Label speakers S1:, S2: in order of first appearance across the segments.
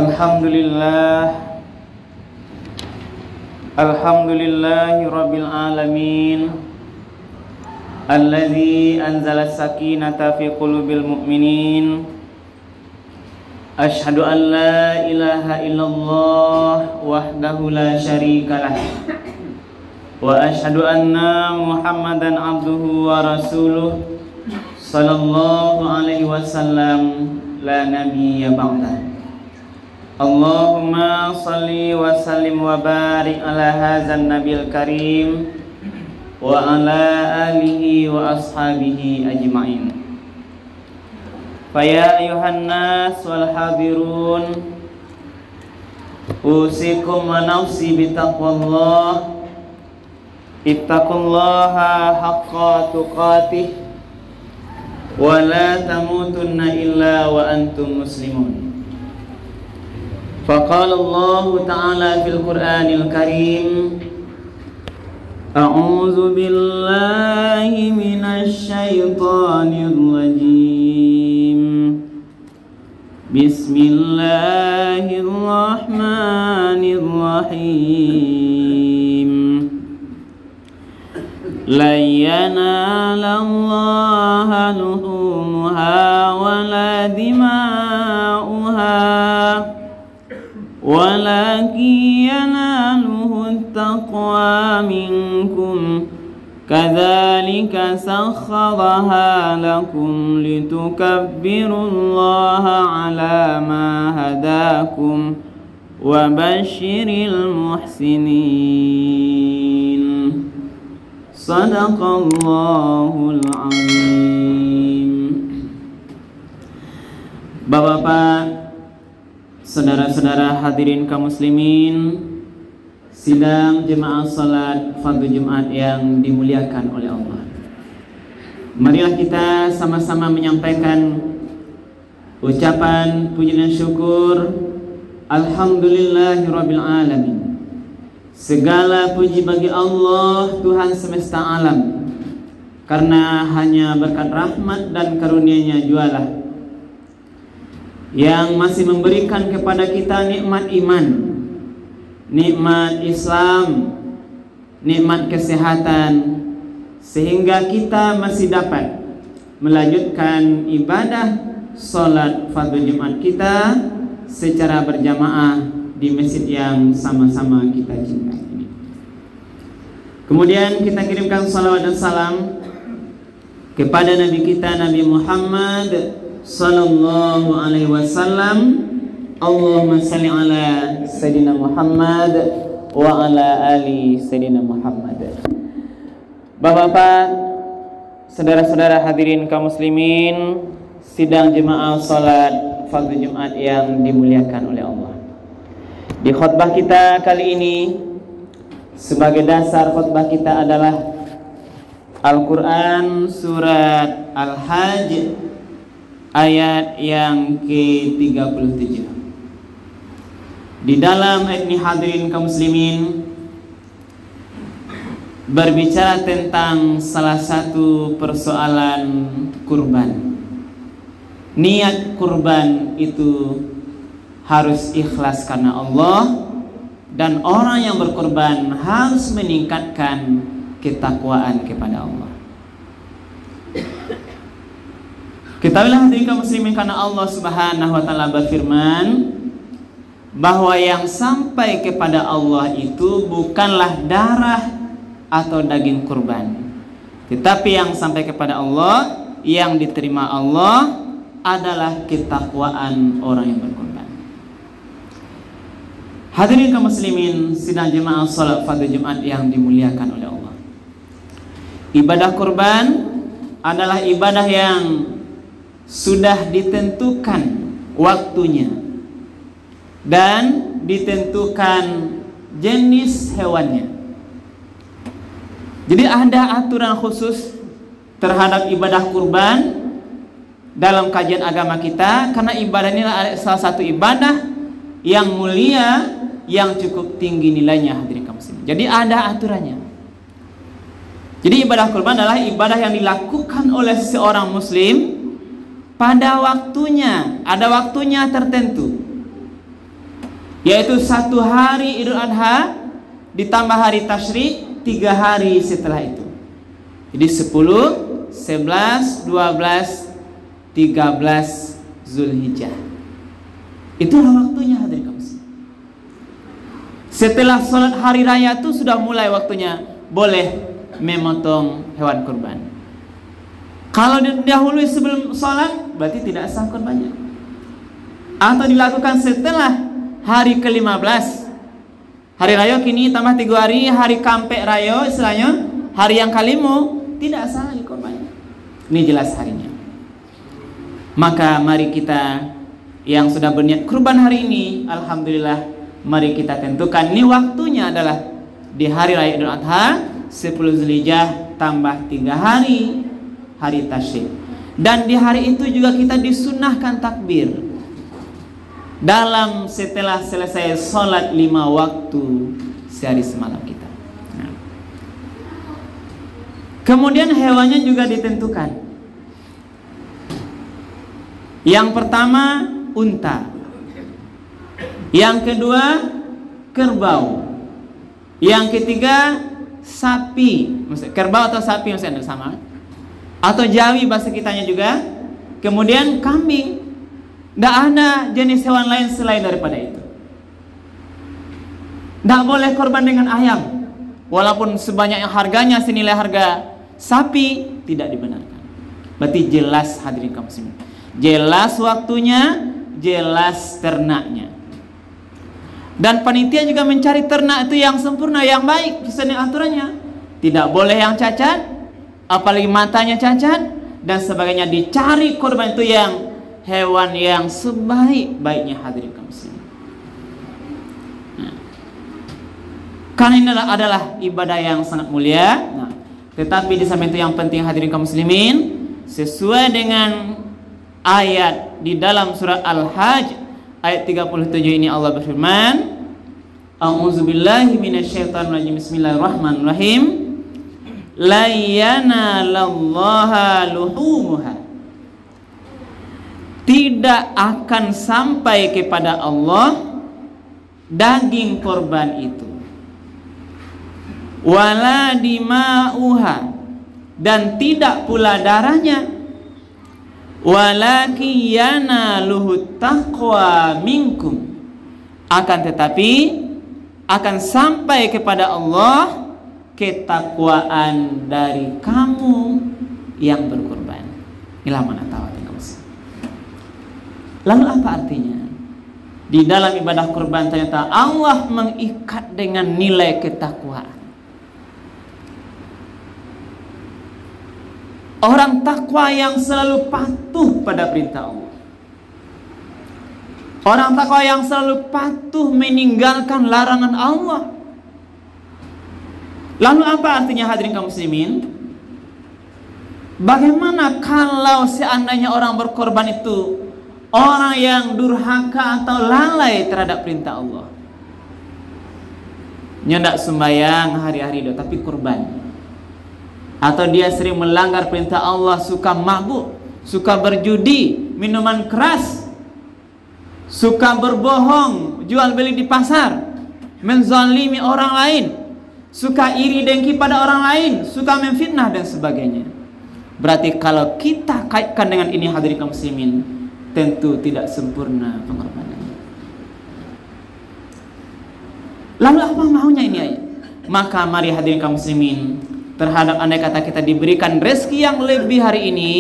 S1: Alhamdulillah, alhamdulillahi rabbil alamin, alladzi anzala sakinata fi qulubil mu'minin. Asyhadu an la ilaha illallah wahdahu la syarikalah, wa asyhadu anna Muhammadan abduhu wa rasuluh sallallahu alaihi wasallam, la nabiyya ba'dah. Allahumma salli wa sallim wa barik ala hadzal nabiyil karim wa ala alihi wa ashabihi ajma'in. Faya ayuhan nas wal hadirun, usikum wa nafsi bitaqwallah. Ittaqullaha haqqa tuqatih wa la tamutunna illa wa antum muslimun. Faqala Allah Ta'ala fil Qur'anil Karim, A'udzu billahi minasy syaithanir rajim. Bismillahirrahmanirrahim. La yanalallaha luhumuha wala dima'uha walakin yanaluhu taqwa minkum. Kadzalika sakhkharaha lakum litukabbirullaha ala ma hadakum wa basyiril muhsinin. Sadaqallahul azim. Bapak-bapak, saudara-saudara hadirin kaum muslimin, sidang jemaah salat fardu Jumat yang dimuliakan oleh Allah. Marilah kita sama-sama menyampaikan ucapan puji dan syukur. Alhamdulillahirabbil alamin. Segala puji bagi Allah, Tuhan semesta alam, karena hanya berkat rahmat dan karunia-Nya jualah yang masih memberikan kepada kita nikmat iman, nikmat Islam, nikmat kesehatan, sehingga kita masih dapat melanjutkan ibadah salat fardu Jumat kita secara berjamaah di masjid yang sama-sama kita cintai ini. Kemudian kita kirimkan salawat dan salam kepada Nabi kita, Nabi Muhammad sallallahu alaihi wasallam. Allahumma salli ala Sayyidina Muhammad wa ala ali Sayyidina Muhammad. Bapak-bapak, saudara-saudara hadirin kaum muslimin, sidang jemaah salat fardu Jumat yang dimuliakan oleh Allah. Di khutbah kita kali ini, sebagai dasar khutbah kita adalah Al-Quran surat Al-Hajj ayat yang ke-37. Di dalam ayat ini hadirin kaum muslimin berbicara tentang salah satu persoalan kurban. Niat kurban itu harus ikhlas karena Allah, dan orang yang berkorban harus meningkatkan ketakwaan kepada Allah. Ketahuilah hadirin kaum muslimin, karena Allah Subhanahu wa taala berfirman bahwa yang sampai kepada Allah itu bukanlah darah atau daging kurban, tetapi yang sampai kepada Allah, yang diterima Allah adalah ketakwaan orang yang berkorban. Hadirin kaum muslimin, sidang jemaah salat fardu Jumat yang dimuliakan oleh Allah. Ibadah kurban adalah ibadah yang sudah ditentukan waktunya dan ditentukan jenis hewannya. Jadi ada aturan khusus terhadap ibadah kurban dalam kajian agama kita, karena ibadah ini adalah salah satu ibadah yang mulia, yang cukup tinggi nilainya, hadirin kaum muslimin. Jadi ada aturannya. Jadi ibadah kurban adalah ibadah yang dilakukan oleh seorang muslim pada waktunya, ada waktunya tertentu. yaitu 1 hari Idul Adha ditambah hari tasyrik 3 hari setelah itu. Jadi 10, 11, 12, 13 Zulhijjah. Itulah waktunya hadirin kaum muslimin. Setelah sholat hari raya itu sudah mulai waktunya boleh memotong hewan kurban. Kalau didahului sebelum sholat berarti tidak sah kurbannya. Atau dilakukan setelah hari ke-15. Hari raya kini tambah 3 hari, hari kampek raya istilahnya, hari yang kalimo, tidak sah lagi kurbannya. Ini jelas harinya. Maka mari kita yang sudah berniat kurban hari ini, alhamdulillah, mari kita tentukan ini waktunya adalah di hari raya Idul Adha 10 Zulhijjah tambah 3 hari hari tasyrik. Dan di hari itu juga kita disunahkan takbir dalam setelah selesai sholat 5 waktu sehari semalam kita. Nah. Kemudian hewannya juga ditentukan. Yang pertama unta, yang kedua kerbau, yang ketiga sapi. Kerbau atau sapi maksudnya sama, atau jawi bahasa kitanya juga. Kemudian kambing. Tidak ada jenis hewan lain selain daripada itu. Tidak boleh korban dengan ayam, walaupun sebanyak yang harganya senilai harga sapi, tidak dibenarkan. Berarti jelas hadirin kaum muslimin, jelas waktunya, jelas ternaknya. Dan panitia juga mencari ternak itu yang sempurna, yang baik sesuai dengan aturannya. Tidak boleh yang cacat, apalagi matanya cacat dan sebagainya. Dicari korban itu yang hewan yang sebaik-baiknya hadirin kaum muslimin. Nah, karena ini adalah ibadah yang sangat mulia. Nah, tetapi di samping itu yang penting hadirin kaum muslimin, sesuai dengan ayat di dalam surah Al-Hajj ayat 37 ini Allah berfirman, A'udzubillahi minasyaitonirrajim. Bismillahirrahmanirrahim. La yanalallaha luhumuha. Tidak akan sampai kepada Allah daging korban itu, wala dima'uha, dan tidak pula darahnya, walakin yanaluhu taqwa minkum, akan tetapi akan sampai kepada Allah ketakwaan dari kamu yang berkorban. Inilah mana tahu. Lalu apa artinya? Di dalam ibadah kurban ternyata Allah mengikat dengan nilai ketakwaan. Orang takwa yang selalu patuh pada perintah Allah. Orang takwa yang selalu patuh meninggalkan larangan Allah. Lalu apa artinya hadirin kaum muslimin? Bagaimana kalau seandainya orang berkorban itu orang yang durhaka atau lalai terhadap perintah Allah? Nyendak sembahyang hari-hari itu tapi kurban. Atau dia sering melanggar perintah Allah, suka mabuk, suka berjudi, minuman keras, suka berbohong, jual beli di pasar, menzalimi orang lain, suka iri dengki pada orang lain, suka memfitnah dan sebagainya. Berarti kalau kita kaitkan dengan ini hadirin kaum muslimin, tentu tidak sempurna pengorbanannya. Lalu apa maunya ini ayat? Maka mari hadirin kaum muslimin, terhadap andai kata kita diberikan rezeki yang lebih hari ini,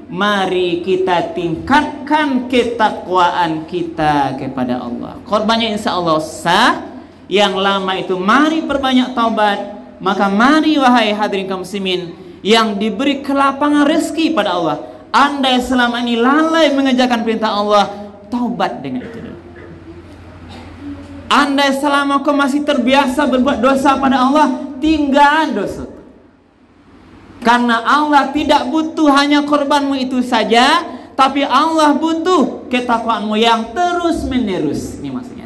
S1: mari kita tingkatkan ketakwaan kita kepada Allah. Korbannya insya Allah sah. Yang lama itu mari perbanyak taubat. Maka mari wahai hadirin kaum muslimin yang diberi kelapangan rezeki pada Allah, andai selama ini lalai mengerjakan perintah Allah, taubat dengan itu. Andai selama kau masih terbiasa berbuat dosa pada Allah, tinggalkan dosa. Karena Allah tidak butuh hanya korbanmu itu saja, tapi Allah butuh ketakwaanmu yang terus menerus. Ini maksudnya.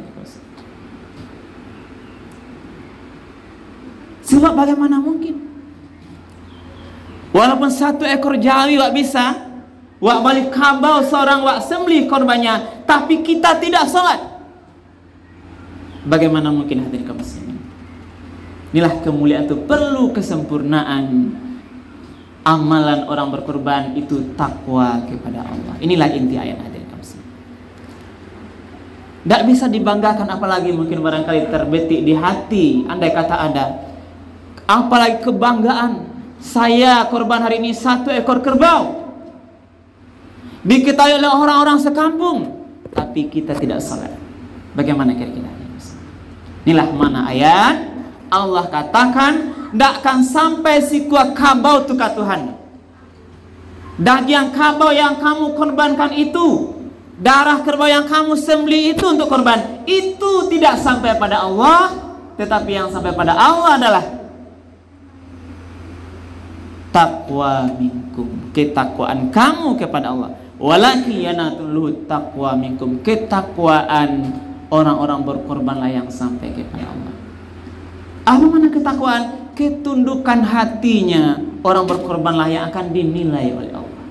S1: Sebab bagaimana mungkin? Walaupun satu ekor jawi wak bisa, wak balik kabau seorang wak sembelih korbannya, tapi kita tidak sholat. Bagaimana mungkin hadirin kaum muslimin? Inilah kemuliaan itu, perlu kesempurnaan. Amalan orang berkorban itu takwa kepada Allah. Inilah inti ayat hadirin kaum muslimin. Tidak bisa dibanggakan, apalagi mungkin barangkali terbetik di hati, andai kata ada. Apalagi kebanggaan, saya korban hari ini 1 ekor kerbau, diketahui oleh orang-orang sekampung, tapi kita tidak salat. Bagaimana kira-kira? Inilah mana ayat Allah katakan, tidak akan sampai si kuat kabau tuka Tuhan. Daging kabau yang kamu korbankan itu, darah kerbau yang kamu sembelih itu untuk korban, itu tidak sampai pada Allah. Tetapi yang sampai pada Allah adalah taqwa minkum, ketakwaan kamu kepada Allah. Walakin yanatulhu taqwa minkum, ketakwaan orang-orang berkorbanlah yang sampai kepada Allah. Apa mana ketakwaan? Ketundukan hatinya orang berkorbanlah yang akan dinilai oleh Allah.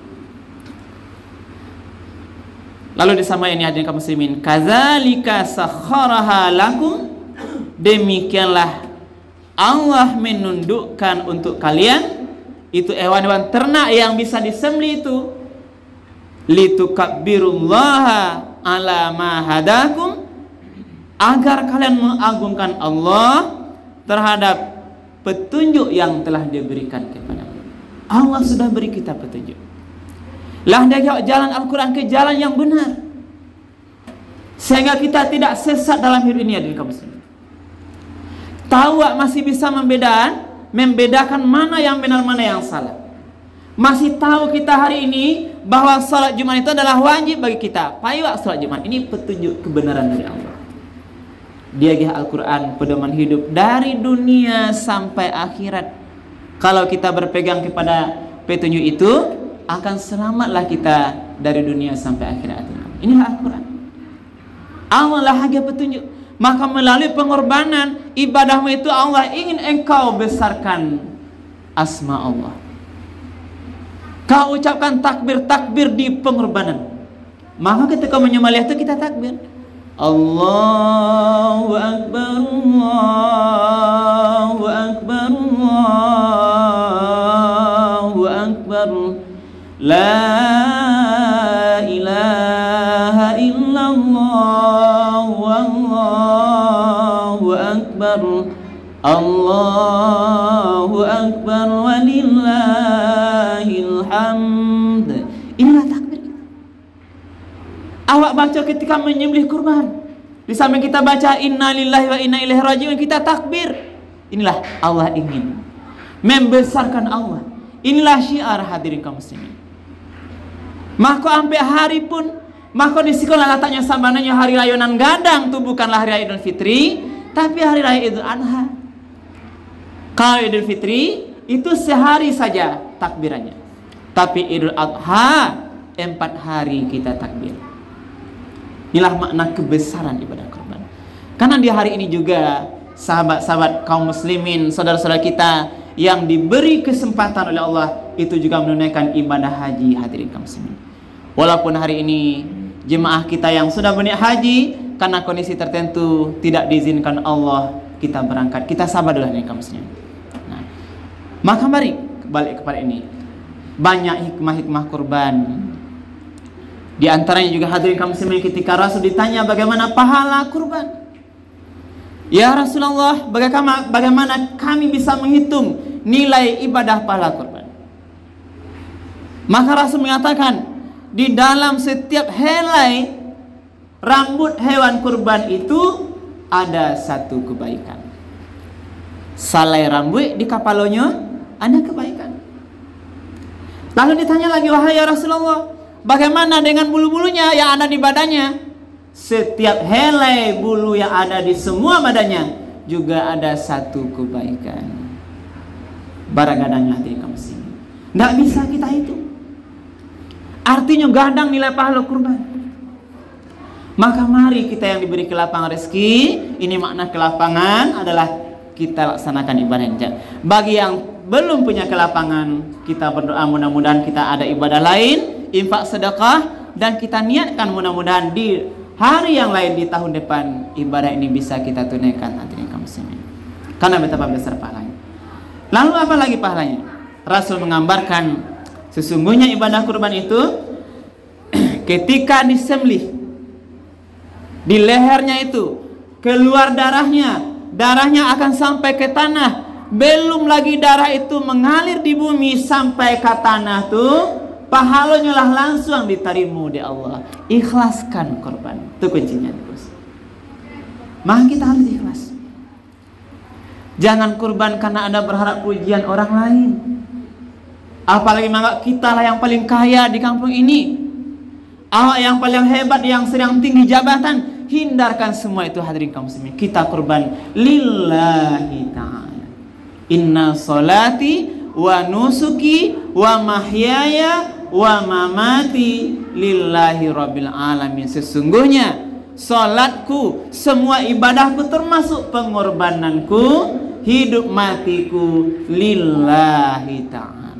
S1: Lalu disamai ini hadirin kaum muslimin, kadzalika sakharaha lakum, demikianlah Allah menundukkan untuk kalian itu hewan-hewan ternak yang bisa disembelih itu, litukabbirullaha ala ma hadakum, agar kalian mengagungkan Allah terhadap petunjuk yang telah diberikan kepada Allah. Allah sudah beri kita petunjuk. Lah dia jalan Al-Quran ke jalan yang benar, sehingga kita tidak sesat dalam hidup ini hadirin kaum muslimin. Tahu masih bisa membedakan mana yang benar mana yang salah. Masih tahu kita hari ini bahwa salat Jumat itu adalah wajib bagi kita. Payu salat Jumat ini petunjuk kebenaran dari Allah. Dia Al-Quran pedoman hidup dari dunia sampai akhirat. Kalau kita berpegang kepada petunjuk itu, akan selamatlah kita dari dunia sampai akhirat. Inilah Al-Quran. Allah lah petunjuk. Maka melalui pengorbanan ibadahmu itu, Allah ingin engkau besarkan asma Allah. Kau ucapkan takbir-takbir di pengorbanan. Maka ketika menyembelih itu kita takbir, Allahu Akbar, Allahu Akbar, Allahu Akbar, La ilaha illallah, Wallahu Akbar, Allahu Akbar, walillahil hamd. Inilah takbir kita. Awak baca ketika menyembelih kurban, di samping kita baca inna lillahi wa inna ilaihi raji'un, kita takbir. Inilah Allah ingin membesarkan Allah. Inilah syiar hadirin kaum muslimin. Maka sampai hari pun, maka di sekolah letaknya sabananya hari rayonan gadang itu bukanlah hari raya Idul Fitri, tapi hari raya Idul Adha. Kalau Idul Fitri itu sehari saja takbirannya, tapi Idul Adha 4 hari kita takbir. Inilah makna kebesaran ibadah kurban. Karena di hari ini juga sahabat-sahabat kaum muslimin, saudara-saudara kita yang diberi kesempatan oleh Allah itu juga menunaikan ibadah haji hadirin kaum muslimin. Walaupun hari ini jemaah kita yang sudah berniat haji karena kondisi tertentu tidak diizinkan Allah kita berangkat, kita sabar dulu hadirin kaum muslimin. Nah, maka mari balik kepada ini. Banyak hikmah-hikmah kurban. Di antaranya juga hadirin kaum muslimin, ketika Rasul ditanya bagaimana pahala kurban, ya Rasulullah, bagaimana kami bisa menghitung nilai ibadah pahala kurban? Maka Rasul mengatakan, di dalam setiap helai rambut hewan kurban itu ada satu kebaikan. Salai rambut di kapalonya ada kebaikan. Lalu ditanya lagi, wahai ya Rasulullah, bagaimana dengan bulu-bulunya yang ada di badannya? Setiap helai bulu yang ada di semua badannya juga ada satu kebaikan. Barang-gadangnya hati kamu sini, nggak bisa kita hitung. Artinya gadang nilai pahala kurban. Maka mari kita yang diberi kelapangan rezeki, ini makna kelapangan adalah kita laksanakan ibadah hajat. Bagi yang belum punya kelapangan, kita berdoa mudah-mudahan kita ada ibadah lain, infak sedekah, dan kita niatkan mudah-mudahan di hari yang lain di tahun depan ibadah ini bisa kita tunaikan hadirin kaum muslimin. Karena betapa besar pahalanya. Lalu apa lagi pahalanya? Rasul menggambarkan sesungguhnya ibadah kurban itu ketika disembelih di lehernya itu keluar darahnya akan sampai ke tanah. Belum lagi darah itu mengalir di bumi sampai ke tanah tuh, pahalanya lah langsung diterima di Allah. Ikhlaskan korban, itu kuncinya terus. Maka kita harus ikhlas. Jangan kurban karena Anda berharap pujian orang lain. Apalagi menganggap kita lah yang paling kaya di kampung ini, awak yang paling hebat, yang sedang tinggi jabatan. Hindarkan semua itu hadirin kaum muslimin. Kita kurban lillahi ta'ala. Inna salati wa nusuki wa mahyaya wa mamati lillahi rabbil alamin. Sesungguhnya salatku, semua ibadahku termasuk pengorbananku, hidup matiku lillahi ta'ala.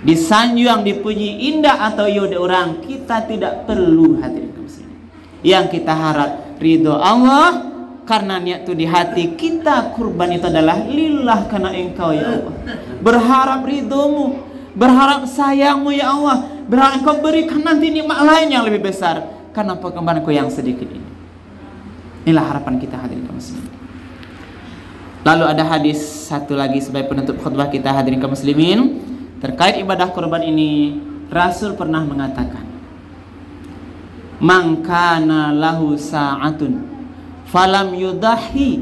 S1: Disanjung, dipuji indah atau yode orang, kita tidak perlu hadirin kaum muslimin. Yang kita harap ridho Allah. Karena niat itu di hati kita, kurban itu adalah lillah, karena engkau ya Allah. Berharap ridhomu, berharap sayangmu ya Allah. Berharap engkau berikan nanti nikmat lain yang lebih besar karena pengorbananku yang sedikit ini. Inilah harapan kita hadirin kaum muslimin. Lalu ada hadis satu lagi sebagai penutup khutbah kita hadirin kaum muslimin. Terkait ibadah kurban ini, Rasul pernah mengatakan, "Man kana lahu sa'atun falam yudahi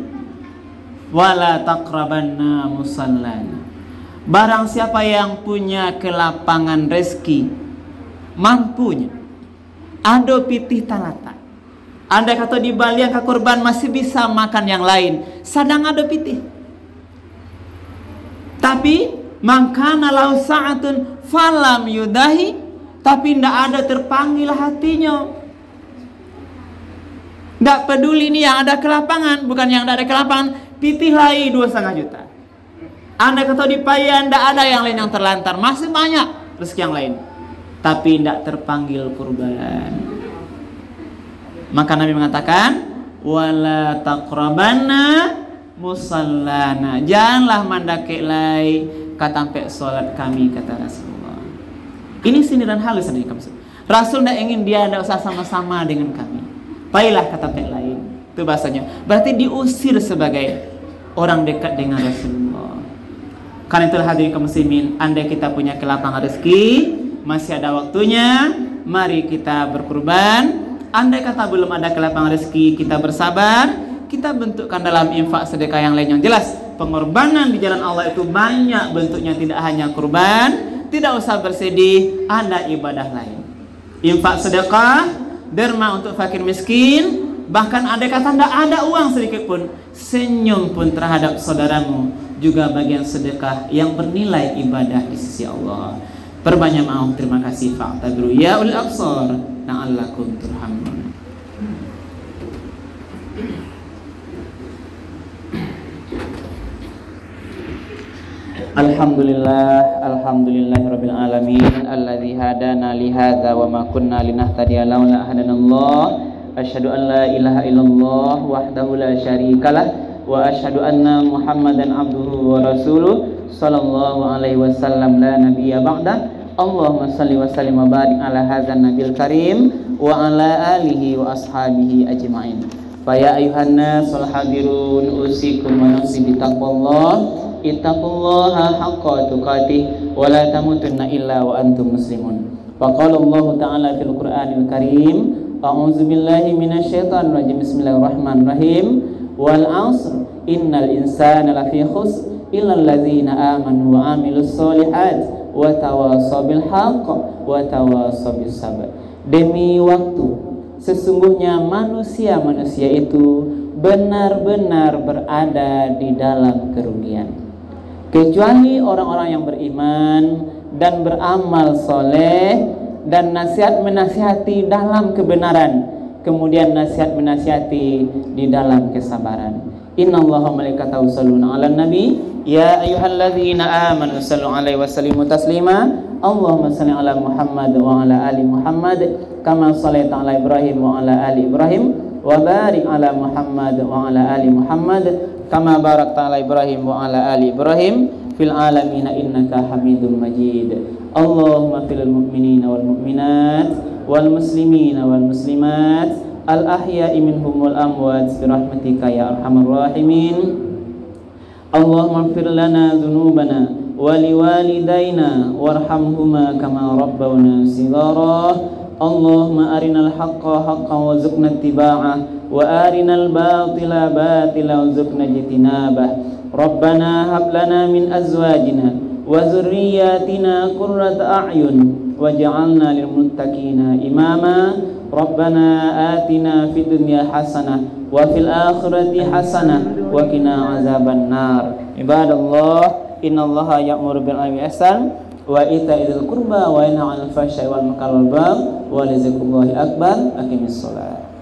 S1: wala taqrabanna musallana." Barang siapa yang punya kelapangan rezeki, mampunya, ada pitih talata, andai kata di balian ke kurban masih bisa makan yang lain, sadang ada pitih. Tapi mangkana lau sa'atun falam yudahi, tapi ndak ada terpanggil hatinya. Nggak peduli ini yang ada kelapangan, bukan yang tidak ada kelapangan. Pitih lagi 2,5 juta. Anda kata di payan tidak ada yang lain yang terlantar, masih banyak rezeki yang lain, tapi tidak terpanggil kurban. Maka Nabi mengatakan, wala taqrabanna musallana, janganlah mandake lai katampe salat kami, kata Rasulullah. Ini sindiran halus dari kamu. Rasul tidak ingin dia ada usah sama-sama dengan kami. Baiklah kata pihak lain, itu bahasanya. Berarti diusir sebagai orang dekat dengan Rasulullah. Karena itulah hadirin kaum muslimin, andai kita punya kelapangan rezeki, masih ada waktunya, mari kita berkurban. Andai kata belum ada kelapangan rezeki, kita bersabar, kita bentukkan dalam infak sedekah yang lain yang jelas. Pengorbanan di jalan Allah itu banyak bentuknya, tidak hanya kurban. Tidak usah bersedih, ada ibadah lain. Infak sedekah, derma untuk fakir miskin, bahkan andai kata tidak ada uang sedikit pun, senyum pun terhadap saudaramu juga bagian sedekah yang bernilai ibadah di sisi Allah. Perbanyak maaf, terima kasih. Fa'tabiru ya ulil absar la'allakum turhamun. Alhamdulillahirabbil alamin alladzi hadana li hadza wa ma kunna linahtadiya laula hadanallah. Asyhadu an la ilaha illallah wahdahu la syarikalah wa asyhadu anna Muhammadan abduhu wa rasuluh sallallahu alaihi wasallam la nabiyya ba'da. Allahumma shalli wa sallim wa barik ala hadzal nabil karim wa ala alihi wa ashabihi ajmain. Fa ya ayuhan nas wal hadirun usikum wa nafsi bi taqwallah. Ittaqullaha haqqa tuqatih wa la tamutunna illa wa antum muslimun. Wa qala Allah ta'ala fil Qur'anil Karim, a'udzu billahi minasyaitonir rajim. Bismillahirrahmanirrahim. Wal 'asr innal insana lafi khusr illal ladzina amanu wa 'amilus sholihat wa tawassaw bil haqq wa tawassaw bis sabr. Demi waktu, sesungguhnya manusia itu benar-benar berada di dalam kerugian, kecuali orang-orang yang beriman dan beramal soleh dan nasihat menasihati dalam kebenaran. kemudian nasihat menasihati di dalam kesabaran. Innallaha malaikatahu yusholluna 'alan nabi ya ayyuhalladzina amanu shallu 'alaihi wa sallimu taslima. Allahumma shalli 'ala Muhammad wa 'ala ali Muhammad kama shallaita 'ala Ibrahim wa 'ala ali Ibrahim wa barik 'ala Muhammad wa 'ala ali Muhammad kama barakta 'ala Ibrahim wa 'ala ali Ibrahim fil alamin innaka Hamidum Majid. Allahumma fil mu'minina wal mu'minat wal muslimina wal muslimat al ahya'i minhum wal amwat bi rahmatika ya arhamar rahimin. Allahumma ighfir lana dhunubana wa liwalidayna warhamhuma kama rabbawna shighara. Allahumma arinal haqqa haqqan warzuqna ittiba'ah wa arinal batila batila warzuqna ijtinabah. Rabbana hab lana min azwajina wa dzurriyyatina qurrata a'yun waj'alna lil muttaqina imama. Rabbana atina fid dunya hasanah wa fil akhirati hasanah wa qina azaban nar. Ibadallah, innallaha ya'muru bil 'adli wal ihsan wa ita'idzil qurba wa yanha 'anil fahsya'i wal munkari wal baghi wa la dzikrullahi akbar. Aqimissalah.